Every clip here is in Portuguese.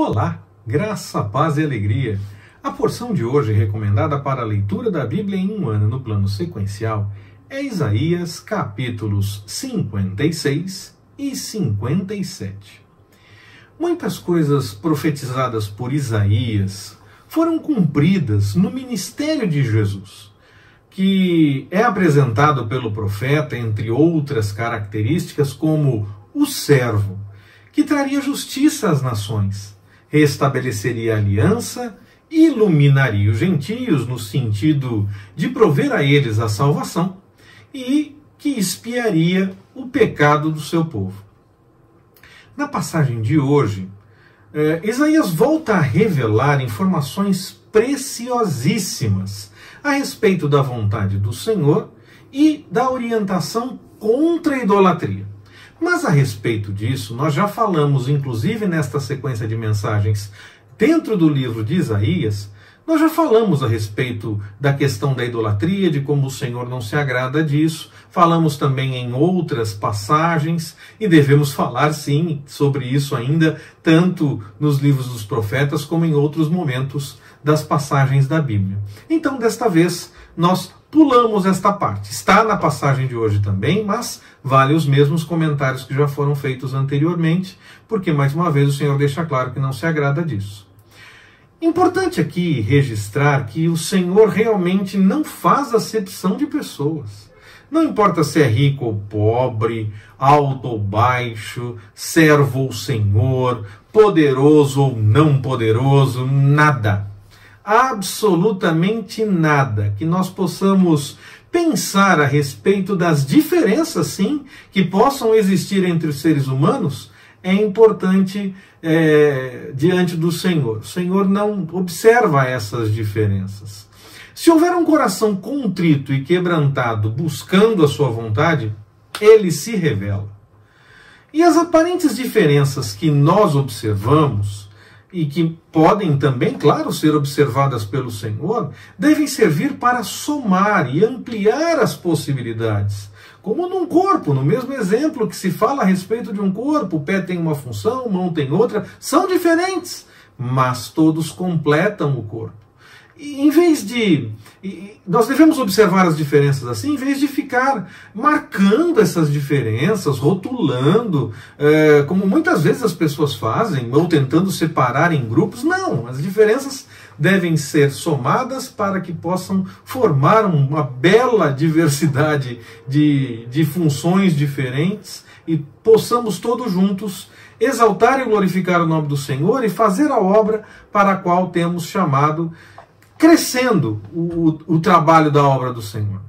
Olá, graça, paz e alegria. A porção de hoje recomendada para a leitura da Bíblia em um ano no plano sequencial é Isaías capítulos 56 e 57. Muitas coisas profetizadas por Isaías foram cumpridas no ministério de Jesus, que é apresentado pelo profeta, entre outras características, como o servo, que traria justiça às nações, restabeleceria a aliança, iluminaria os gentios no sentido de prover a eles a salvação e que expiaria o pecado do seu povo. Na passagem de hoje, Isaías volta a revelar informações preciosíssimas a respeito da vontade do Senhor e da orientação contra a idolatria. Mas a respeito disso, nós já falamos, inclusive nesta sequência de mensagens dentro do livro de Isaías, nós já falamos a respeito da questão da idolatria, de como o Senhor não se agrada disso, falamos também em outras passagens, e devemos falar sim sobre isso ainda, tanto nos livros dos profetas como em outros momentos das passagens da Bíblia. Então, desta vez, nós pulamos esta parte. Está na passagem de hoje também, mas vale os mesmos comentários que já foram feitos anteriormente, porque, mais uma vez, o Senhor deixa claro que não se agrada disso. Importante aqui registrar que o Senhor realmente não faz acepção de pessoas. Não importa se é rico ou pobre, alto ou baixo, servo ou senhor, poderoso ou não poderoso, nada. Absolutamente nada que nós possamos pensar a respeito das diferenças, sim, que possam existir entre os seres humanos, é importante diante do Senhor. O Senhor não observa essas diferenças. Se houver um coração contrito e quebrantado buscando a sua vontade, ele se revela. E as aparentes diferenças que nós observamos, e que podem também, claro, ser observadas pelo Senhor, devem servir para somar e ampliar as possibilidades. Como num corpo, no mesmo exemplo que se fala a respeito de um corpo, o pé tem uma função, mão tem outra, são diferentes, mas todos completam o corpo. Nós devemos observar as diferenças assim, em vez de ficar marcando essas diferenças, rotulando, como muitas vezes as pessoas fazem, ou tentando separar em grupos. Não, as diferenças devem ser somadas para que possam formar uma bela diversidade de funções diferentes e possamos todos juntos exaltar e glorificar o nome do Senhor e fazer a obra para a qual temos chamado, crescendo o trabalho da obra do Senhor.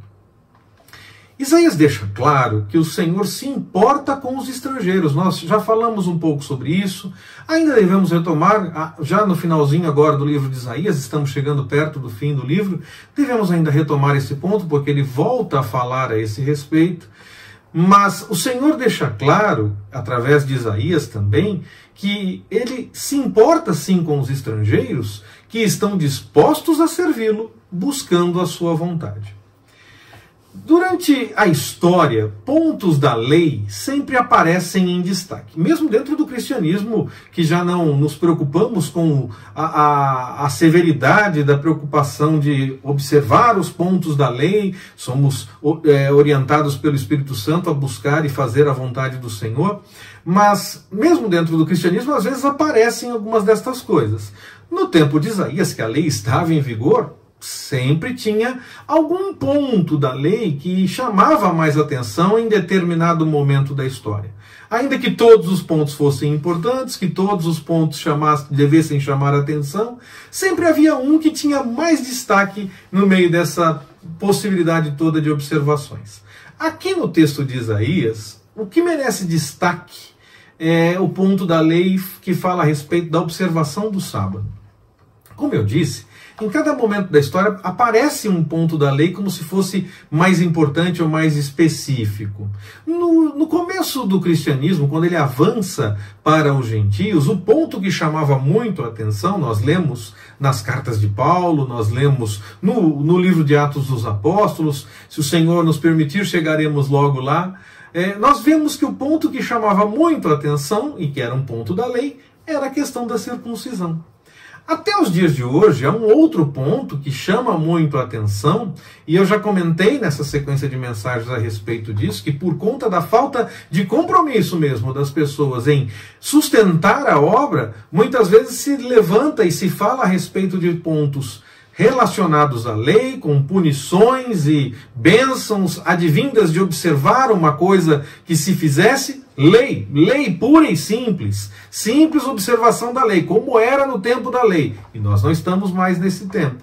Isaías deixa claro que o Senhor se importa com os estrangeiros. Nós já falamos um pouco sobre isso. Ainda devemos retomar, já no finalzinho agora do livro de Isaías, estamos chegando perto do fim do livro, devemos ainda retomar esse ponto, porque ele volta a falar a esse respeito. Mas o Senhor deixa claro, através de Isaías também, que ele se importa sim com os estrangeiros que estão dispostos a servi-lo, buscando a sua vontade. Durante a história, pontos da lei sempre aparecem em destaque. Mesmo dentro do cristianismo, que já não nos preocupamos com a severidade da preocupação de observar os pontos da lei, somos orientados pelo Espírito Santo a buscar e fazer a vontade do Senhor, mas mesmo dentro do cristianismo, às vezes aparecem algumas destas coisas. No tempo de Isaías, que a lei estava em vigor, sempre tinha algum ponto da lei que chamava mais atenção em determinado momento da história. Ainda que todos os pontos fossem importantes, que todos os pontos devessem chamar atenção, sempre havia um que tinha mais destaque no meio dessa possibilidade toda de observações. Aqui no texto de Isaías, o que merece destaque é o ponto da lei que fala a respeito da observação do sábado. Como eu disse, em cada momento da história aparece um ponto da lei como se fosse mais importante ou mais específico. No começo do cristianismo, quando ele avança para os gentios, o ponto que chamava muito a atenção, nós lemos nas cartas de Paulo, nós lemos no livro de Atos dos Apóstolos, se o Senhor nos permitir, chegaremos logo lá, nós vemos que o ponto que chamava muito a atenção, e que era um ponto da lei, era a questão da circuncisão. Até os dias de hoje, há um outro ponto que chama muito a atenção, e eu já comentei nessa sequência de mensagens a respeito disso, que por conta da falta de compromisso mesmo das pessoas em sustentar a obra, muitas vezes se levanta e se fala a respeito de pontos relacionados à lei, com punições e bênçãos advindas de observar uma coisa que se fizesse, lei pura e simples observação da lei, como era no tempo da lei, e nós não estamos mais nesse tempo.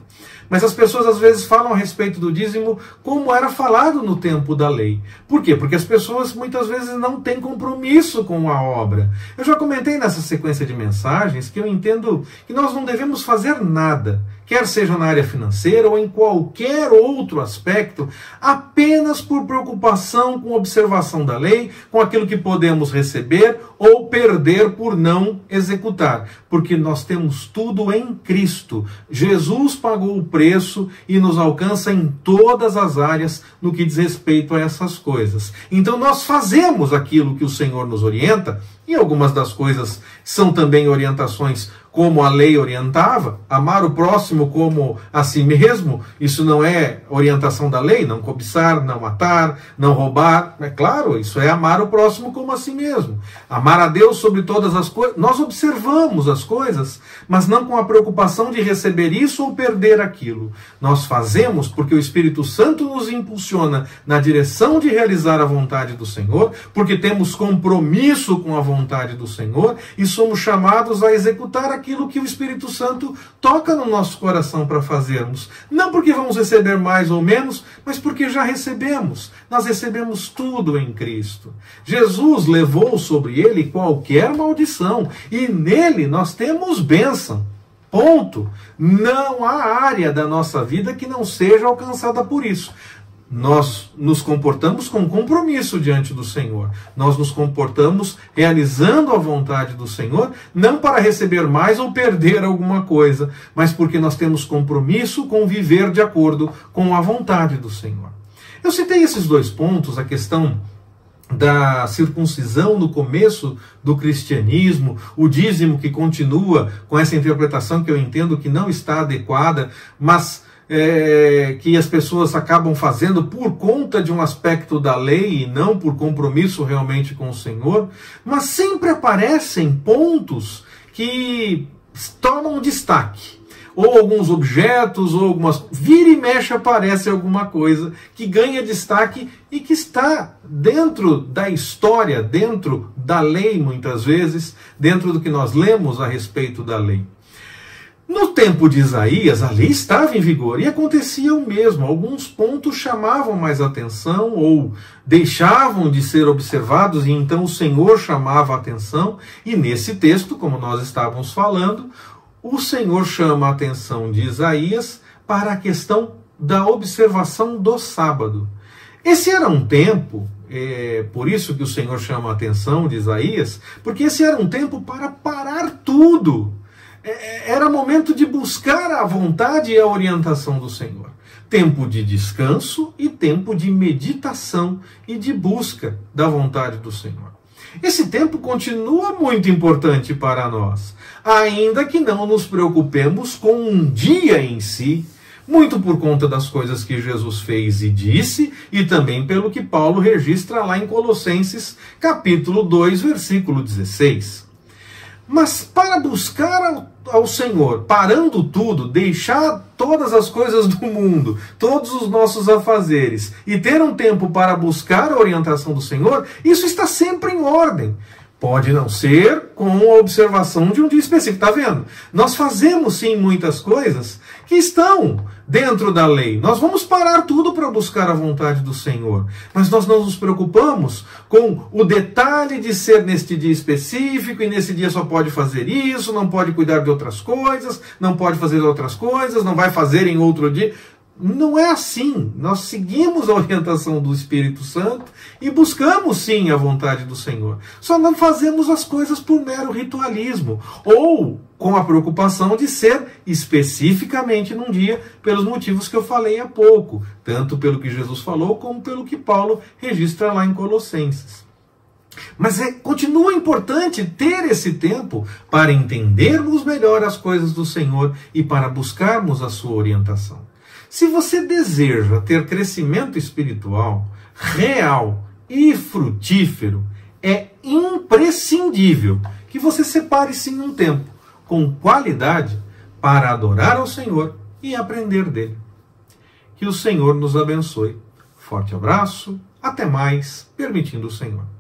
Mas as pessoas às vezes falam a respeito do dízimo como era falado no tempo da lei. Por quê? Porque as pessoas muitas vezes não têm compromisso com a obra. Eu já comentei nessa sequência de mensagens que eu entendo que nós não devemos fazer nada, quer seja na área financeira ou em qualquer outro aspecto, apenas por preocupação com observação da lei, com aquilo que podemos receber ou perder por não executar. Porque nós temos tudo em Cristo. Jesus pagou o preço e nos alcança em todas as áreas no que diz respeito a essas coisas. Então nós fazemos aquilo que o Senhor nos orienta, e algumas das coisas são também orientações como a lei orientava, amar o próximo como a si mesmo, isso não é orientação da lei, não cobiçar, não matar, não roubar, é claro, isso é amar o próximo como a si mesmo. Amar a Deus sobre todas as coisas, nós observamos as coisas, mas não com a preocupação de receber isso ou perder aquilo. Nós fazemos porque o Espírito Santo nos impulsiona na direção de realizar a vontade do Senhor, porque temos compromisso com a vontade do Senhor e somos chamados a executar aquilo que o Espírito Santo toca no nosso coração para fazermos. Não porque vamos receber mais ou menos, mas porque já recebemos. Nós recebemos tudo em Cristo. Jesus levou sobre ele qualquer maldição e nele nós temos bênção. Ponto. Não há área da nossa vida que não seja alcançada por isso. Nós nos comportamos com compromisso diante do Senhor. Nós nos comportamos realizando a vontade do Senhor, não para receber mais ou perder alguma coisa, mas porque nós temos compromisso com viver de acordo com a vontade do Senhor. Eu citei esses dois pontos, a questão da circuncisão no começo do cristianismo, o dízimo que continua com essa interpretação que eu entendo que não está adequada, mas que as pessoas acabam fazendo por conta de um aspecto da lei e não por compromisso realmente com o Senhor, mas sempre aparecem pontos que tomam destaque. Ou alguns objetos, ou algumas... Vira e mexe aparece alguma coisa que ganha destaque e que está dentro da história, dentro da lei muitas vezes, dentro do que nós lemos a respeito da lei. No tempo de Isaías, a lei estava em vigor e acontecia o mesmo. Alguns pontos chamavam mais atenção ou deixavam de ser observados e então o Senhor chamava a atenção. E nesse texto, como nós estávamos falando, o Senhor chama a atenção de Isaías para a questão da observação do sábado. Esse era um tempo, por isso que o Senhor chama a atenção de Isaías, porque esse era um tempo para parar tudo. Era momento de buscar a vontade e a orientação do Senhor. Tempo de descanso e tempo de meditação e de busca da vontade do Senhor. Esse tempo continua muito importante para nós, ainda que não nos preocupemos com um dia em si, muito por conta das coisas que Jesus fez e disse, e também pelo que Paulo registra lá em Colossenses, capítulo 2, versículo 16. Mas para buscar ao Senhor, parando tudo, deixar todas as coisas do mundo, todos os nossos afazeres, e ter um tempo para buscar a orientação do Senhor, isso está sempre em ordem. Pode não ser com a observação de um dia específico. Está vendo? Nós fazemos sim muitas coisas que estão dentro da lei. Nós vamos parar tudo para buscar a vontade do Senhor. Mas nós não nos preocupamos com o detalhe de ser neste dia específico e nesse dia só pode fazer isso, não pode cuidar de outras coisas, não pode fazer outras coisas, não vai fazer em outro dia. Não é assim. Nós seguimos a orientação do Espírito Santo e buscamos sim a vontade do Senhor. Só não fazemos as coisas por mero ritualismo ou com a preocupação de ser especificamente num dia pelos motivos que eu falei há pouco, tanto pelo que Jesus falou como pelo que Paulo registra lá em Colossenses. Mas continua importante ter esse tempo para entendermos melhor as coisas do Senhor e para buscarmos a sua orientação. Se você deseja ter crescimento espiritual real e frutífero, é imprescindível que você separe sim um tempo com qualidade para adorar ao Senhor e aprender dele. Que o Senhor nos abençoe. Forte abraço, até mais, permitindo o Senhor.